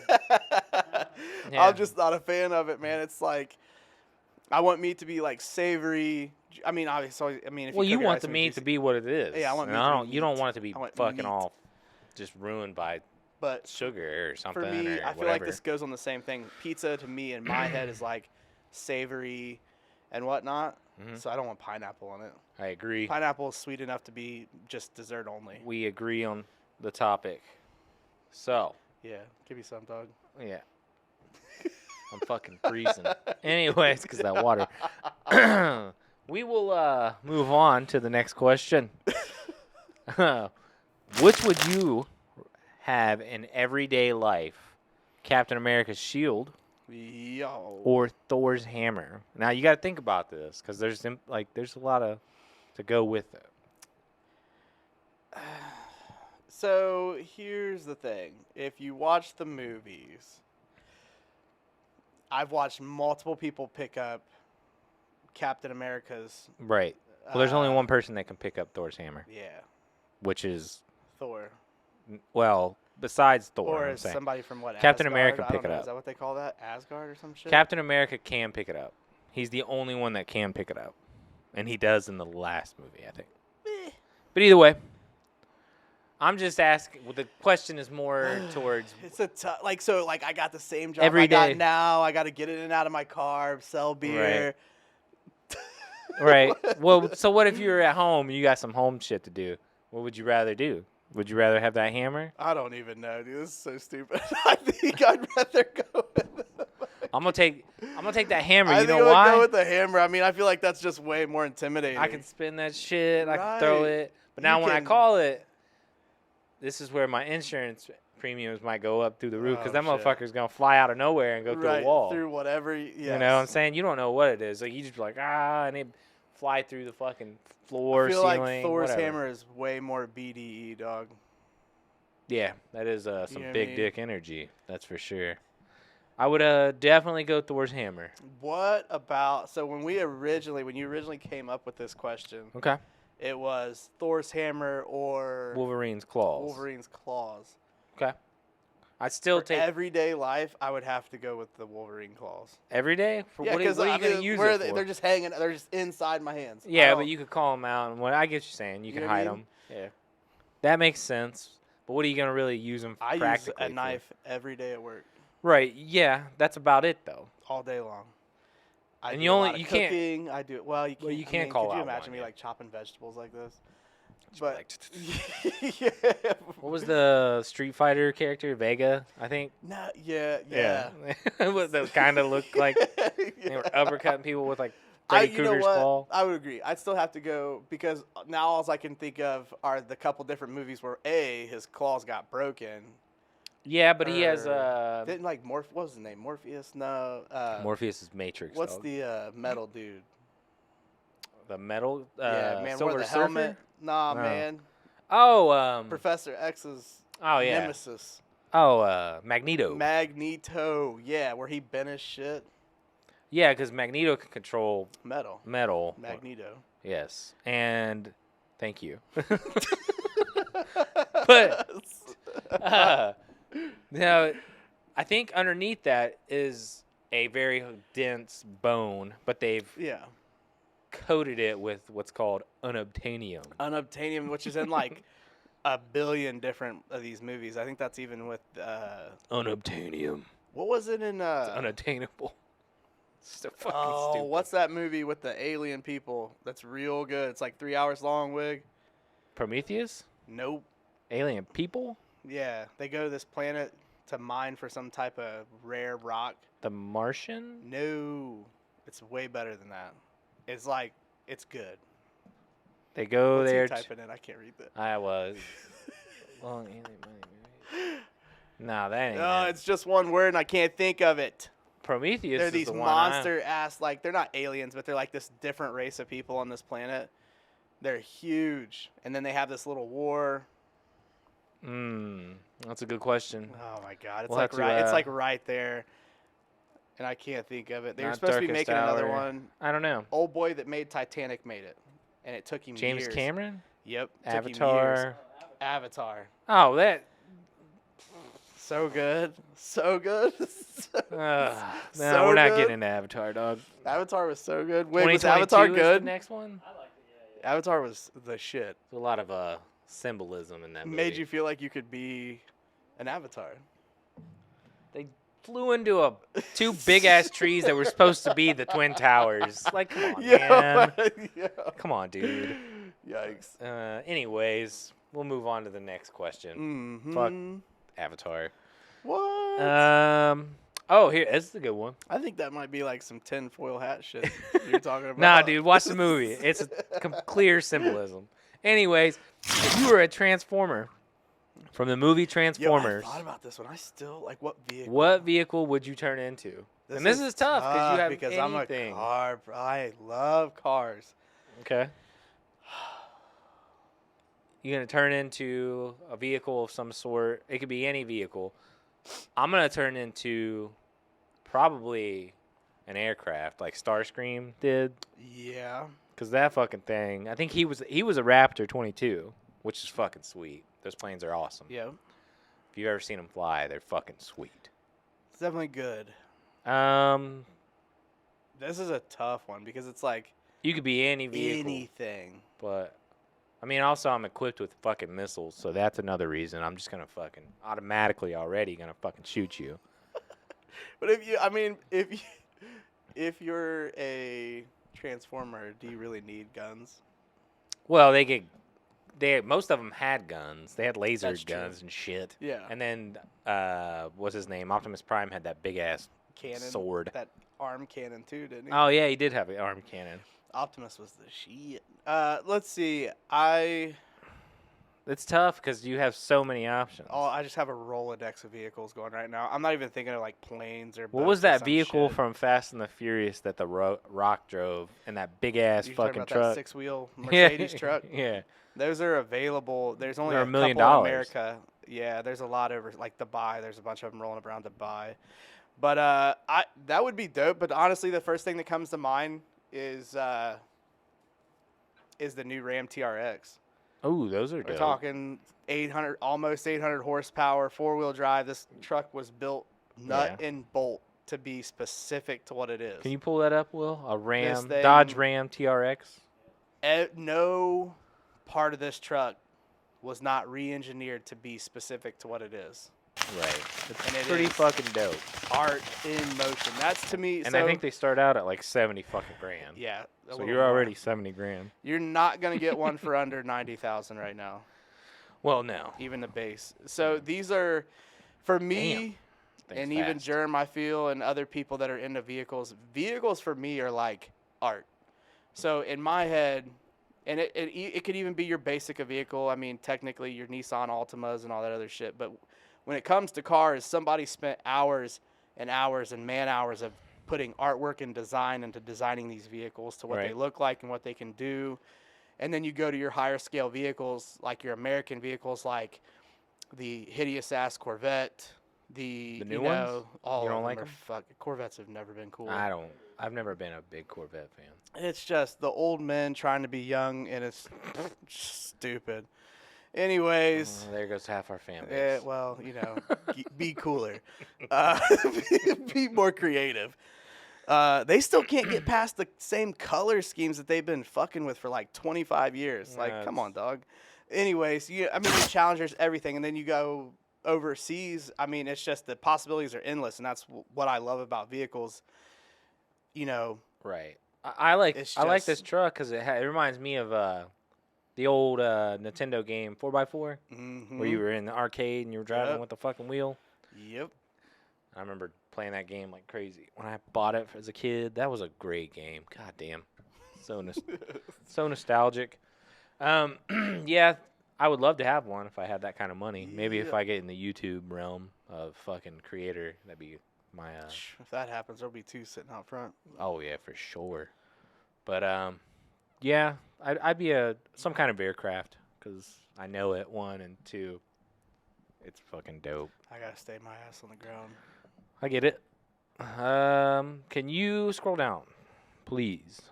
Yeah. I'm just not a fan of it, man. It's like I want meat to be like savory. I mean, obviously, if Well, you you cook it want nice the and meat juicy. to be what it is. Yeah, I want And meat to be You don't meat. want it to be I want fucking meat. all just ruined by But sugar or something for me, or I feel whatever. like this goes on the same thing. Pizza to me in my head is like savory and whatnot. Mhm. So I don't want pineapple on it. I agree. Pineapple is sweet enough to be just dessert only. We agree on the topic. So, Yeah, give me some, dog. yeah. I'm fucking freezing. Anyways, because that water. We will move on to the next question. Which would you have in everyday life? Captain America's shield Yo. or Thor's hammer? Now you got to think about this because there's a lot to go with it. So here's the thing. If you watch the movies, I've watched multiple people pick up Captain America's. Right. Well, there's only Uh, one person that can pick up Thor's hammer, Yeah, which is Thor. besides Thor. Or I'm is saying. somebody from what? Captain Asgard? America I don't pick it know. up. Is that what they call that? Asgard or some shit? Captain America can pick it up. He's the only one that can pick it up, and he does in the last movie, I think. But either way, I'm just asking. Well, the question is more towards It's a tough. Like I got the same job Every I got day. now. I got to get in and out of my car, sell beer. right. Well, so what if you're at home and you got some home shit to do? What would you rather do? Would you rather have that hammer? I don't even know, dude. This is so stupid. I think I'd rather go with. I'm gonna take that hammer. I You think know I would why? go with the hammer. I mean, I feel like that's just way more intimidating. I can spin that shit. I can throw Right. it. But now You when I can- call it, this is where my insurance premiums might go up through the roof because Oh, that shit. motherfucker's gonna fly out of nowhere and go through right, a wall. through whatever. Yes. You know what I'm saying? You don't know what it is. Like you just be like and it fly through the fucking floor, I feel ceiling. like Thor's whatever. hammer is way more BDE, dog. Yeah, that is some know what I big mean? dick energy. That's for sure. I would definitely go Thor's hammer. What about when you originally came up with this question? Okay. It was Thor's hammer or Wolverine's claws. Wolverine's claws. Okay. I'd still For take everyday life, I would have to go with the Wolverine claws. every day. For Yeah, what because are you gonna use where it for? they're just hanging. They're just inside my hands. I Yeah, don't- but you could call them out, and I get what you're saying. You You can know what I hide mean? them. Yeah, that makes sense. But what are you gonna really use them I use practically a for? knife every day at work, Right. Yeah, that's about it though. all day long. I And do you a only- lot of you can't- cooking. I do well. You can't. you can't call Could you out imagine one, me yeah. like chopping vegetables like this? Just be But like, yeah. what was the Street Fighter character? Vega, I think. No, yeah. What those kind of look like? They were uppercutting people with like Freddy You know Krueger's what? claw. I would agree. I'd still have to go because now all I can think of are the couple different movies where his claws got broken. Yeah, but he has Didn't like what was his name? Morpheus? No. Morpheus' Matrix. What's dog. the metal dude? The metal? Yeah, man. Silver Wore the Surfer? helmet. Nah, No. man. Oh, Professor X's oh yeah. nemesis. Oh, Magneto. Magneto. Yeah, where he bent his shit. Yeah, because Magneto can control Metal. metal. Magneto. Yes, and thank you. But now, I think underneath that is a very dense bone, but they've Yeah. coated it with what's called unobtainium. Unobtainium, which is in like a billion different of these movies. I think that's even with Unobtainium. what was it in It's unattainable. It's so fucking oh, stupid. what's that movie with the alien people that's real good? It's like 3 hours long, Wig. Prometheus? Nope. Alien people? Yeah, they go to this planet to mine for some type of rare rock. The Martian? No, it's way better than that. It's like it's good. They go What's there. he typing in? I can't read that. I was. Long alien money. Nah, that ain't No, it. it's just one word and I can't think of it. Prometheus They're is these the one monster ass, like they're not aliens, but they're like this different race of people on this planet. They're huge, and then they have this little war. That's a good question. Oh my god, it's We'll like have to, right, it's like right there, and I can't think of it. They were Not supposed to be Darkest making another Hour. one. I don't know. Old boy that made Titanic made it, and it took him James years. Cameron? Yep. took him years. Avatar. Avatar. Oh, that. So good. So good. No, So we're not good. getting into Avatar, dog. Avatar was so good. Wait, was 2022 Avatar is good? the next one? I liked it, yeah. Avatar was the shit. There's a lot of symbolism in that movie. Made you feel like you could be an avatar. They flew into two big ass trees that were supposed to be the Twin Towers. Like, come on, man. Yeah. Come on, dude. Yikes. Anyways, we'll move on to the next question. Mm-hmm. Fuck Avatar. What? Oh, here, this is a good one. I think that might be like some tinfoil hat shit you're talking about. Nah, dude, watch the movie. It's a clear symbolism. Anyways, if you were a Transformer from the movie Yo, I Transformers, thought about this one. I still like what vehicle? what vehicle would you turn into? And this is tough because you have because anything. I'm a car. I love cars. Okay. You're gonna turn into a vehicle of some sort. It could be any vehicle. I'm gonna turn into probably an aircraft, like Starscream did, Yeah. because that fucking thing. I think he was a Raptor 22, which is fucking sweet. Those planes are awesome. Yeah. If you've ever seen them fly, they're fucking sweet. It's definitely good. This is a tough one because it's like You could be any vehicle, anything. but I mean, also I'm equipped with fucking missiles, so that's another reason. I'm just gonna fucking automatically already gonna fucking shoot you. But if you're a transformer, do you really need guns? Well, most of them had guns. They had laser That's true. guns and shit. Yeah. And then what's his name? Optimus Prime had that big ass Cannon. sword. That arm cannon too, didn't he? Oh yeah, he did have an arm cannon. Optimus was the shit. Let's see. It's tough because you have so many options. I just have a Rolodex of vehicles going right now. I'm not even thinking of like planes or. What boats was or that some vehicle shit. from Fast and the Furious that the Rock drove and that big ass You talking fucking about truck? that 6-wheel Mercedes truck? Yeah. Those are available. There's only They're a $1 million. couple in America. Yeah, there's a lot over like Dubai. There's a bunch of them rolling around Dubai. But that would be dope. But honestly, the first thing that comes to mind is the new Ram TRX. Oh, those are We're dope. talking 800, almost 800 horsepower, 4-wheel drive. This truck was built nut and bolt to be specific to what it is. Can you pull that up, Will? A Ram, thing- Dodge Ram TRX. No part of this truck was not re-engineered to be specific to what it is. Right. And it It's pretty is fucking dope. art in motion. That's to me. And so, I think they start out at like 70 fucking grand. yeah. a So little you're more. already 70 grand. You're not gonna get one for under 90,000 right now, Well, no. even the base. So these are, for me, Things and even fast. Germ, I feel, and other people that are into vehicles. Vehicles for me are like art. So in my head, and it could even be your basic vehicle. I mean, technically your Nissan Altimas and all that other shit. But when it comes to cars, somebody spent hours and hours and man hours of putting artwork and design into designing these vehicles to what they Right. look like and what they can do. And then you go to your higher scale vehicles, like your American vehicles, like the hideous ass Corvette. The new ones? all You don't of like them are 'em? fuck. Corvettes have never been cool. I've never been a big Corvette fan. It's just the old men trying to be young, and it's stupid. Anyways, There goes half our fan base. well, be cooler, be more creative. They still can't get past the same color schemes that they've been fucking with for like 25 years. Like, come on, dog. Anyways, the Challengers, everything, and then you go overseas. I mean, it's just the possibilities are endless, and that's what I love about vehicles. Right. I like It's this just- truck because it reminds me of the old Nintendo game 4x4 where you were in the arcade and you were driving Yep. with the fucking wheel. Yep. I remember playing that game like crazy when I bought it as a kid. That was a great game. God damn, so nostalgic. Yeah, I would love to have one if I had that kind of money. Maybe if Yeah. I get in the YouTube realm of fucking creator, that'd be my. If that happens, there'll be two sitting out front. Oh yeah, for sure. But yeah, I'd be some kind of aircraft because I know it. 1 and 2, it's fucking dope. I gotta stay my ass on the ground. I get it. Can you scroll down, please?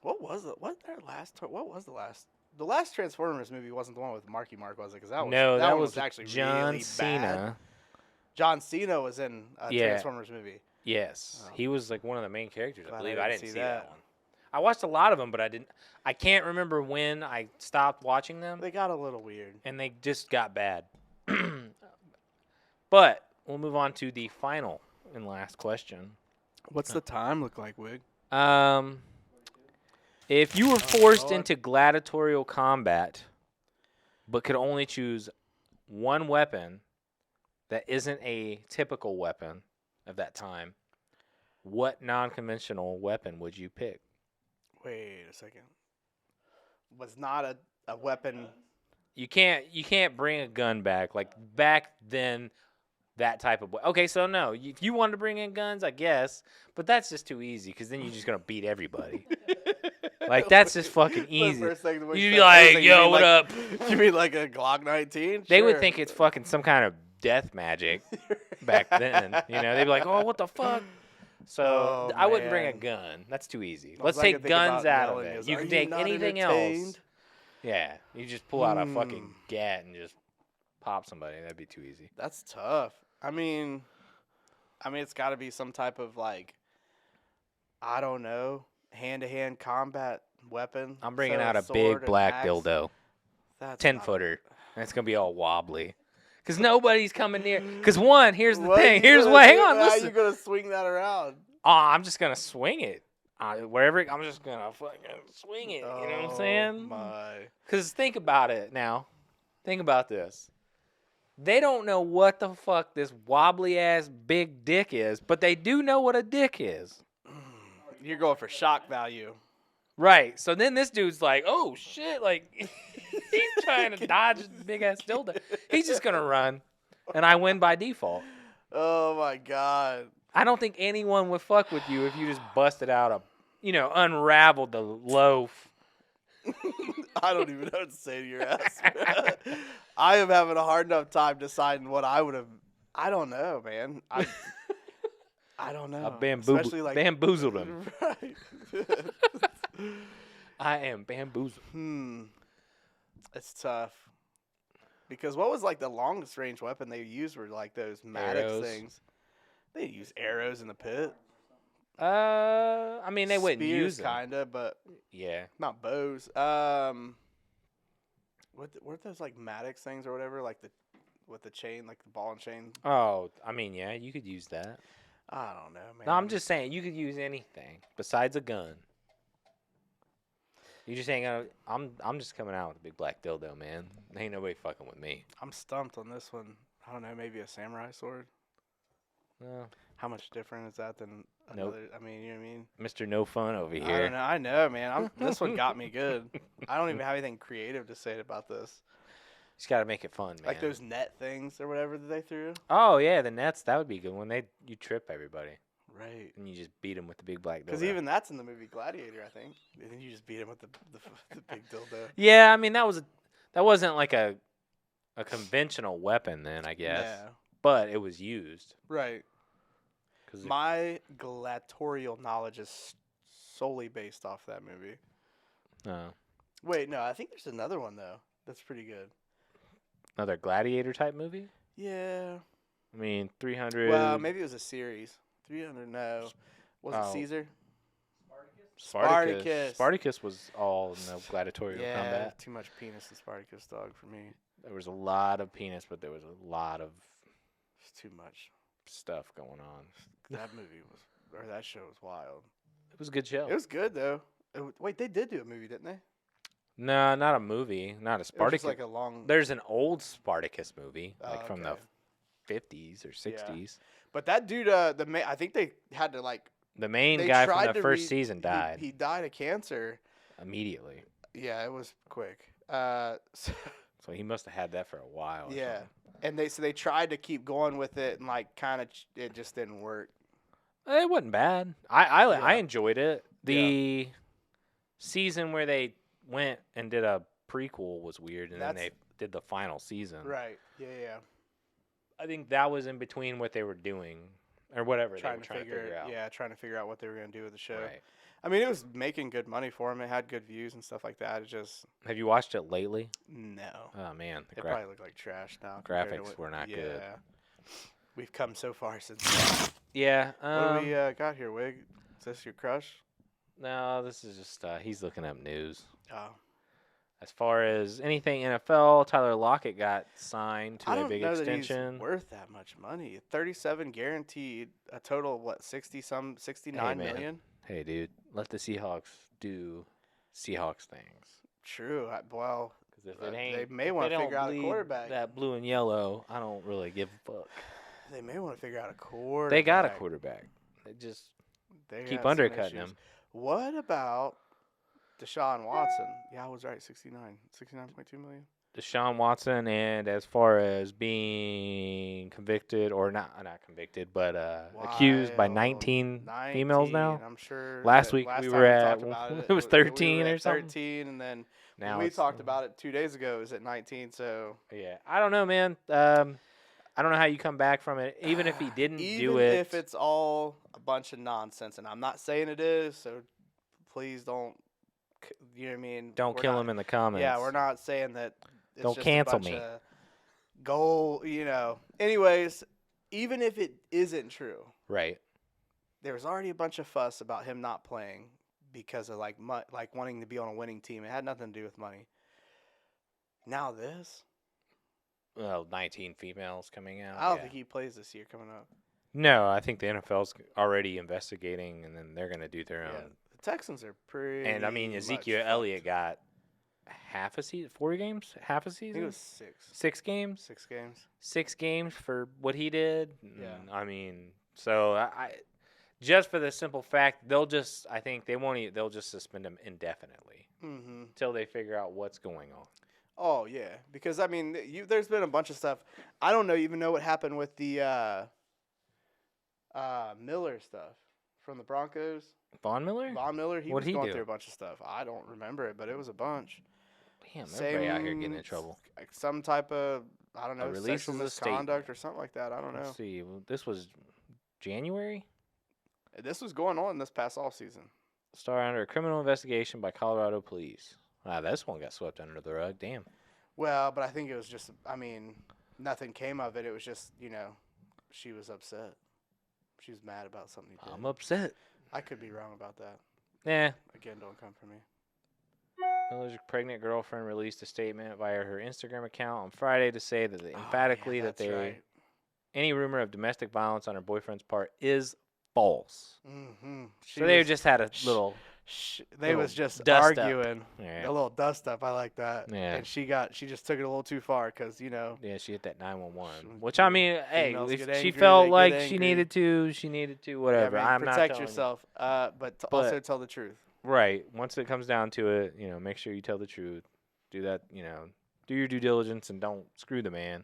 What was it? What was the last? The last Transformers movie wasn't the one with Marky Mark, was it? Because that one was actually John really Cena. bad. John Cena was in a Yeah. Transformers movie. Yes, Oh. he was like one of the main characters. I Glad I believe didn't I didn't see see that that. one. I watched a lot of them, but I can't remember when I stopped watching them, They got a little weird. and they just got bad. But we'll move on to the final and last question. What's the time look like, Wig? If you were forced Lord. into gladiatorial combat, but could only choose one weapon that isn't a typical weapon of that time, what non-conventional weapon would you pick? Wait a second. Was not a weapon. You can't bring a gun back. Like back then, that type of okay. So no, if you wanted to bring in guns, I guess, but that's just too easy because then you're just gonna beat everybody. Like that's just fucking easy. You'd be like, "Yo, what up?" You mean like a Glock 19? They would Sure. think it's fucking some kind of death magic back then. They'd be like, "Oh, what the fuck?" So Oh, I wouldn't bring a man. gun. That's too easy. All Let's I can take think guns about out of yelling it. is, You "Are can you take not anything else. entertained?" Yeah, you just pull out a fucking gat and just pop somebody. That'd be too easy. That's tough. I mean, it's got to be some type of like, I don't know, hand-to-hand combat weapon. I'm bringing So out a sword big and black axe. dildo, That's 10-footer, and it's gonna be all wobbly. Cause nobody's coming near. Cause one, here's the What thing. you Here's gonna what. do? Hang on, How listen. you gonna swing that around? I'm just gonna swing it. Wherever I'm just gonna fucking swing it. You know what I'm saying? My. Cause think about it now. Think about this. They don't know what the fuck this wobbly ass big dick is, but they do know what a dick is. You're going for shock value. Right. So then this dude's like, oh shit, like he's trying to dodge this big ass dildo. He's just gonna run, and I win by default. Oh my god. I don't think anyone would fuck with you if you just busted out unraveled the loaf. I don't even know what to say to your ass. I am having a hard enough time deciding what I would have. I don't know, man. I don't know. Especially like bamboozled him. Right. I am bamboozled. It's tough. Because what was like the longest range weapon they used were like those Maddox Arrows. things. They use arrows in the pit. I mean they wouldn't Spears, use them. kinda, but Yeah. not bows. What were those like Maddox things or whatever? Like the with the chain, like the ball and chain. Oh, I mean, yeah, you could use that. I don't know, man. No, I'm just saying you could use anything besides a gun. You just ain't gonna. I'm just coming out with a big black dildo, man. Ain't nobody fucking with me. I'm stumped on this one. I don't know, maybe a samurai sword. No, How much different is that than Nope. another? I mean, you know what I mean? Mr. No Fun over I don't here. know. I know, man. This one got me good. I don't even have anything creative to say about this. Just gotta make it fun, man. Like those net things or whatever that they threw. Oh yeah, the nets. That would be good when you trip everybody Right. and you just beat them with the big black dildo. Because even that's in the movie Gladiator, I think. And then you just beat him with the big dildo. Yeah, I mean that wasn't like a conventional weapon then, I guess. Yeah. But it was used. Right. 'Cause My gladiatorial knowledge is solely based off that movie. Wait, no, I think there's another one though. That's pretty good. Another gladiator type movie. Yeah. I mean, 300. Well, maybe it was a series. 300. No. Was it Oh. Caesar? Spartacus. Spartacus was all in the gladiatorial Yeah. combat. Too much penis in Spartacus, dog, for me. There was a lot of penis, but there was a lot of It's too much. stuff going on. That movie was, or that show was wild. It was a good show. It was good though. Wait, they did do a movie, didn't they? No, not a movie. Not a It was Spartacus. just like a long. There's an old Spartacus movie, Oh, like from the okay. 50s or 60s. But that dude, I think they had to like. The main They guy tried from the to first season died He died of cancer. immediately. Yeah, it was quick. So, So he must have had that for a while. or yeah, something. and they tried to keep going with it, and like kind of it just didn't work. It wasn't bad. I Yeah. enjoyed it. The season where they went and did a prequel was weird, and then That's- they did the final season. Right. Yeah. I think that was in between what they were doing or whatever they were trying to figure out. Yeah, trying to figure out what they were gonna do with the show. Right. I mean, it was making good money for them. It had good views and stuff like that. It just Have you watched it lately? no. Oh man, It probably looked like trash now. compared to graphics what- were not good. Yeah. We've come so far since. Then. yeah. What do we got here, Wig? Is this your crush? No, this is just he's looking up news. Oh. As far as anything NFL, Tyler Lockett got signed to I a don't big know that extension. he's worth that much money. 37 guaranteed, a total of what, 69 man. million? Hey, dude, let the Seahawks do Seahawks things. True. Well, Because if they it ain't, may if wanna they don't figure out a bleed quarterback. that blue and yellow, I don't really give a fuck. they may want to figure out a quarterback. They got a quarterback. They just They keep got some undercutting issues. him. What about Deshaun Watson? Yeah, I was right. 69.2 million. Deshaun Watson, and as far as being convicted or not convicted, but accused by Wild. 19 females now. I'm sure. Last that week we time were at- talked about it was 13 we were or at something. 13, and then Now we it's- talked about it 2 days ago. It was at 19. So Yeah, I don't know, man. I don't know how you come back from it, even if he didn't even do it. if it's all a bunch of nonsense, and I'm not saying it is, so please don't. You know what I mean? Don't We're kill not- him in the comments. Yeah, we're not saying that. It's Don't just cancel a bunch me. Of goal, Anyways, even if it isn't true, Right. there was already a bunch of fuss about him not playing because of like wanting to be on a winning team. It had nothing to do with money. Now this, Well, 19 females coming out. I don't yeah. think he plays this year coming up. No, I think the NFL's already investigating, and then they're going to do their Yeah, own. the Texans are pretty. And I mean, much Ezekiel fucked. Elliott got half a season, 4 games, half a I think season, it was 6. 6 games, 6 games. 6 games for what he did. Yeah. I mean, so I just for the simple fact I think they'll just suspend him indefinitely Mm-hmm. until they figure out what's going on. Oh yeah, because I mean, there's been a bunch of stuff. I don't even know what happened with the Miller stuff from the Broncos. Von Miller? Von Miller, he What'd was he going do? through a bunch of stuff. I don't remember it, but it was a bunch. Damn, everybody out here getting in trouble. Like some type of release sexual is a misconduct or something like that. I don't know. Let's see. This was January? This was going on this past off season. Star under a criminal investigation by Colorado police. Wow, this one got swept under the rug. Damn. Well, but I think it was just. I mean, nothing came of it. It was just she was upset. She was mad about something he did. I'm upset. I could be wrong about that. Yeah. Again, don't come for me. Miller's pregnant girlfriend released a statement via her Instagram account on Friday to say that emphatically that any rumor of domestic violence on her boyfriend's part is false. Mm-hmm. So they just had a little. They was just dust up. arguing. Yeah. A little dust up. I like that. Yeah. And she just took it a little too far because Yeah, she hit that 911. Which yeah, I mean, hey, females if get she angry, felt they like get she angry. needed to, whatever. Yeah, man, I'm not protect telling yourself, but also tell the truth. you. Right. Once it comes down to it, make sure you tell the truth. Do that, do your due diligence and don't screw the man.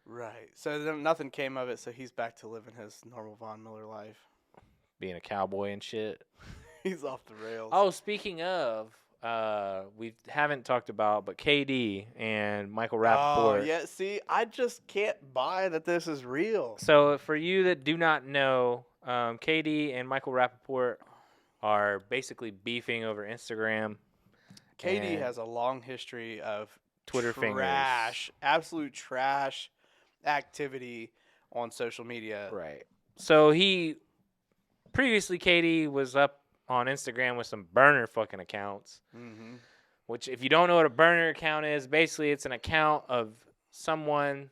Right. So then nothing came of it. So he's back to living his normal Von Miller life. Being a cowboy and shit. He's off the rails. Oh, speaking of, we haven't talked about, but KD and Michael Rappaport. Oh, yeah. See, I just can't buy that this is real. So for you that do not know, KD and Michael Rappaport are basically beefing over Instagram. KD and has a long history of Twitter trash, absolute trash activity on social media. Right. So previously KD was up on Instagram with some burner fucking accounts. Mm-hmm. Which, if you don't know what a burner account is, basically it's an account of someone.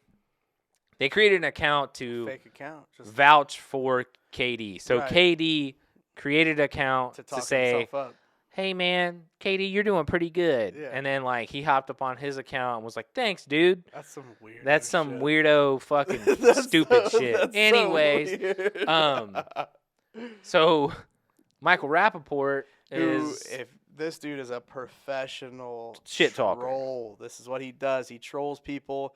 They created an account to Fake account. Just vouch for KD. So Right. KD created an account to say, himself up. hey, man, KD, you're doing pretty good. Yeah. And then, he hopped up on his account and was like, thanks, dude. That's some weird. That's some shit. weirdo fucking That's stupid so- shit. that's so Anyways, weird. so Michael Rappaport Who, is if this dude is a professional Shit talker. troll, this is what he does. He trolls people.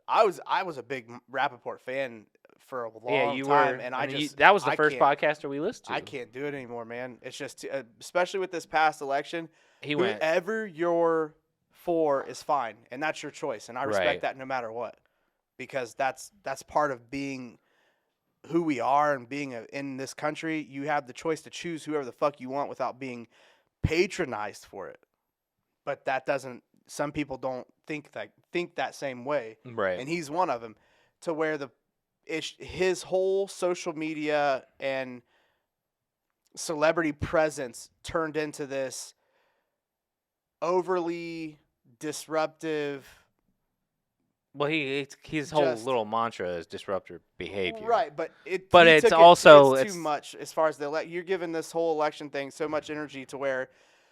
I was a big Rappaport fan for a long you time, were, and that was the I first can't- podcaster we listened to. I can't do it anymore, man. It's just, especially with this past election, He went, whoever you're for is fine, and that's your choice, and I respect Right. that no matter what, because that's part of being who we are and being in this country. You have the choice to choose whoever the fuck you want without being patronized for it. But that doesn't. Some people don't think that same way, right. and he's one of them. To where his whole social media and celebrity presence turned into this overly disruptive. Well, his whole Just- little mantra is disruptive behavior. Right, but he it's took also- it's too much as far as you're giving this whole election thing so much energy to where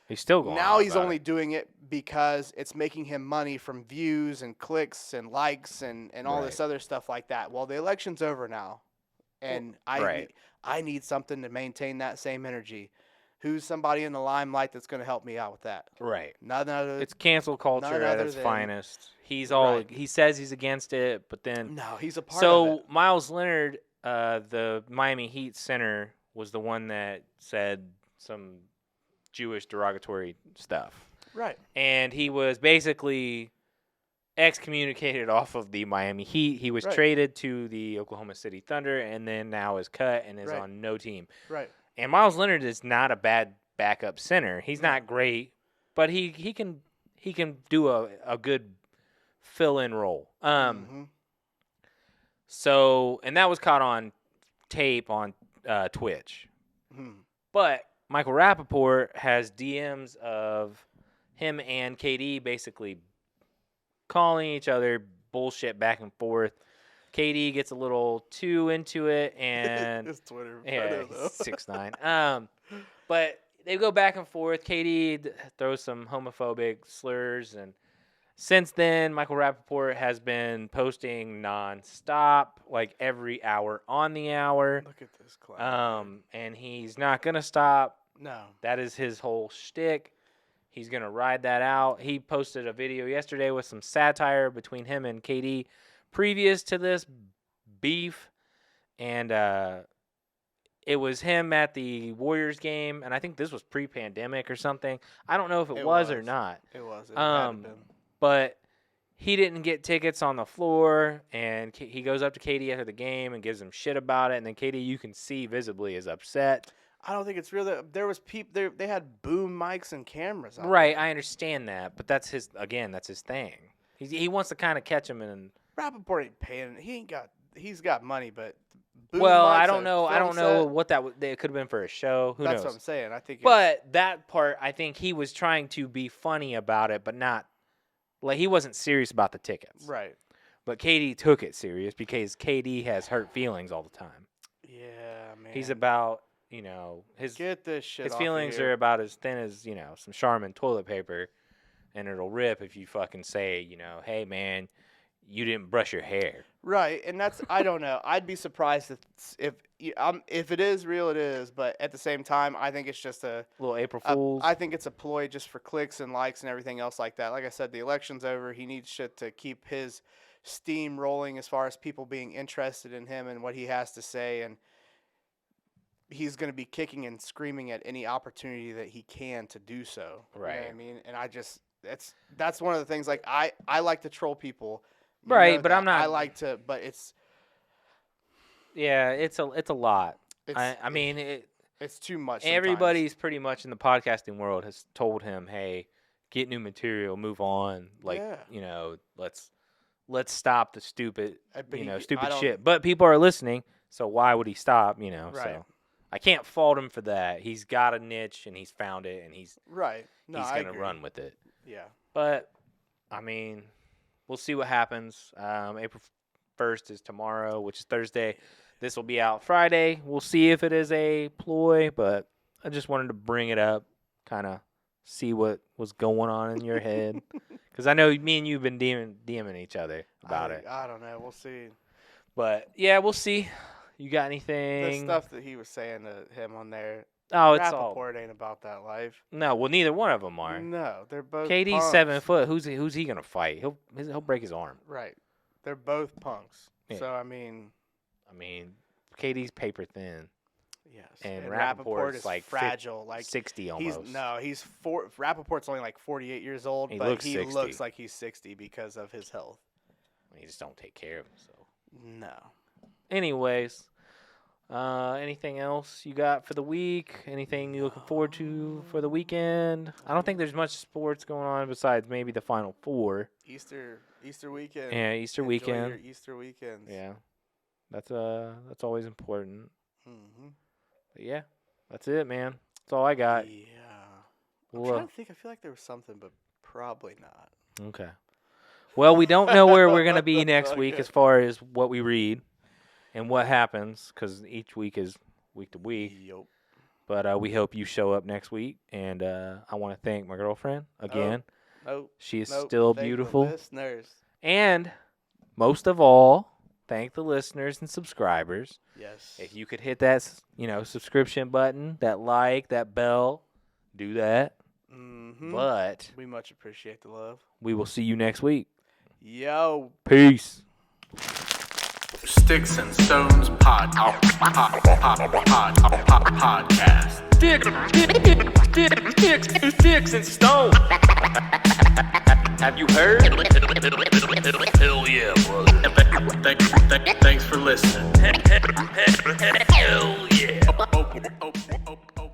He's still going now on he's about only it. doing it because it's making him money from views and clicks and likes and all this Right. other stuff like that. Well, the election's over now, and right. I need something to maintain that same energy. Who's somebody in the limelight that's going to help me out with that? Right. None other. It's cancel culture none at other its than- finest. He Right. says he's against it, but then No, he's a part of so it. Miles Leonard, the Miami Heat center, was the one that said some Jewish derogatory stuff. Right. And he was basically excommunicated off of the Miami Heat. He was Right. traded to the Oklahoma City Thunder and then now is cut and is Right. on no team. Right. And Miles Leonard is not a bad backup center. He's not great, but he can do a good fill-in role. Mhm. So, and that was caught on tape on Twitch. Mhm. But Michael Rappaport has DMs of him and KD basically calling each other bullshit back and forth. KD gets a little too into it, and His Twitter. yeah, photo, though. he's 6'9". But they go back and forth. KD throws some homophobic slurs, and since then, Michael Rappaport has been posting nonstop, like every hour on the hour. Look at this clown. And he's not gonna stop. No. That is his whole shtick. He's going to ride that out. He posted a video yesterday with some satire between him and KD previous to this beef. And it was him at the Warriors game. And I think this was pre-pandemic or something. I don't know if it was or not. It was. It had to been. But he didn't get tickets on the floor. And he goes up to KD after the game and gives him shit about it. And then KD, you can see visibly, is upset. I don't think it's real. There was people there. They had boom mics and cameras. Out Right, there. I understand that, but that's his thing. He wants to kind of catch him in. Rappaport ain't paying. He's got money, but boom Well, I mics, don't a know. I film don't know set. what it could have been for a show. Who That's knows? what I'm saying. I think. But that part, I think he was trying to be funny about it, but not like he wasn't serious about the tickets. right. But KD took it serious because KD has hurt feelings all the time. Yeah, man. He's about, his Get this shit. his off feelings of here. are about as thin as, some Charmin toilet paper, and it'll rip if you fucking say, hey man, you didn't brush your hair. Right, and that's I don't know. I'd be surprised if it is real, it is. But at the same time, I think it's just a Little April Fools. I think it's a ploy just for clicks and likes and everything else like that. Like I said, the election's over. He needs shit to keep his steam rolling as far as people being interested in him and what he has to say, and he's going to be kicking and screaming at any opportunity that he can to do so. Right. You know what I mean? And I just that's one of the things. Like I like to troll people. You Right, know but that. I'm not- I like to, but it's Yeah, it's a lot. it's I mean, it's too much. Sometimes. everybody's pretty much in the podcasting world has told him, hey, get new material, move on. Like, Yeah. let's stop the stupid, But I stupid don't- shit. But people are listening, so why would he stop? Right. So I can't fault him for that. He's got a niche and he's found it and he's Right. No, I gonna agree. run with it. Yeah. But I mean, we'll see what happens. April 1st is tomorrow, which is Thursday. This will be out Friday. We'll see if it is a ploy, but I just wanted to bring it up, kind of see what was going on in your head. Because I know me and you have been DMing each other about it. I don't know. We'll see. But, yeah, we'll see. You got The anything? stuff that he was saying to him on there. Oh, it's all. Rappaport ain't about that life. No, well, neither one of them are. No, they're both. KD's punks. 7 foot. Who's he gonna fight? He'll break his arm. Right. They're both punks. Yeah. So I mean, KD's paper thin, yes. and Rappaport Rappaport's is like fragile. Like 60 almost. he's Rappaport's only like 48 years old, He but looks he 60. looks like he's 60 because of his health. He just don't take care of himself. No. Anyways, anything else you got for the week? Anything you looking forward to for the weekend? I don't think there's much sports going on besides maybe the Final Four. Easter weekend. Yeah, Easter Enjoy weekend. Your Easter weekends. Yeah, that's always important. Mm-hmm. But yeah, that's it, man. That's all I got. Yeah. I'm We'll, trying to think. I feel like there was something, but probably not. Okay. Well, we don't know where we're gonna be next week Okay. as far as what we read and what happens, because each week is week to week. Yup. But we hope you show up next week, and I want to thank my girlfriend again. Nope. She is Nope. still Thank the beautiful, listeners. and most of all, thank the listeners and subscribers. Yes. If you could hit that, subscription button, that like, that bell, do that. Mm-hmm. But We much appreciate the love. we will see you next week. Yo. Peace. Sticks and Stones podcast. Sticks and stones. Have you heard? Hell yeah, brother. Thanks for listening. Hell yeah.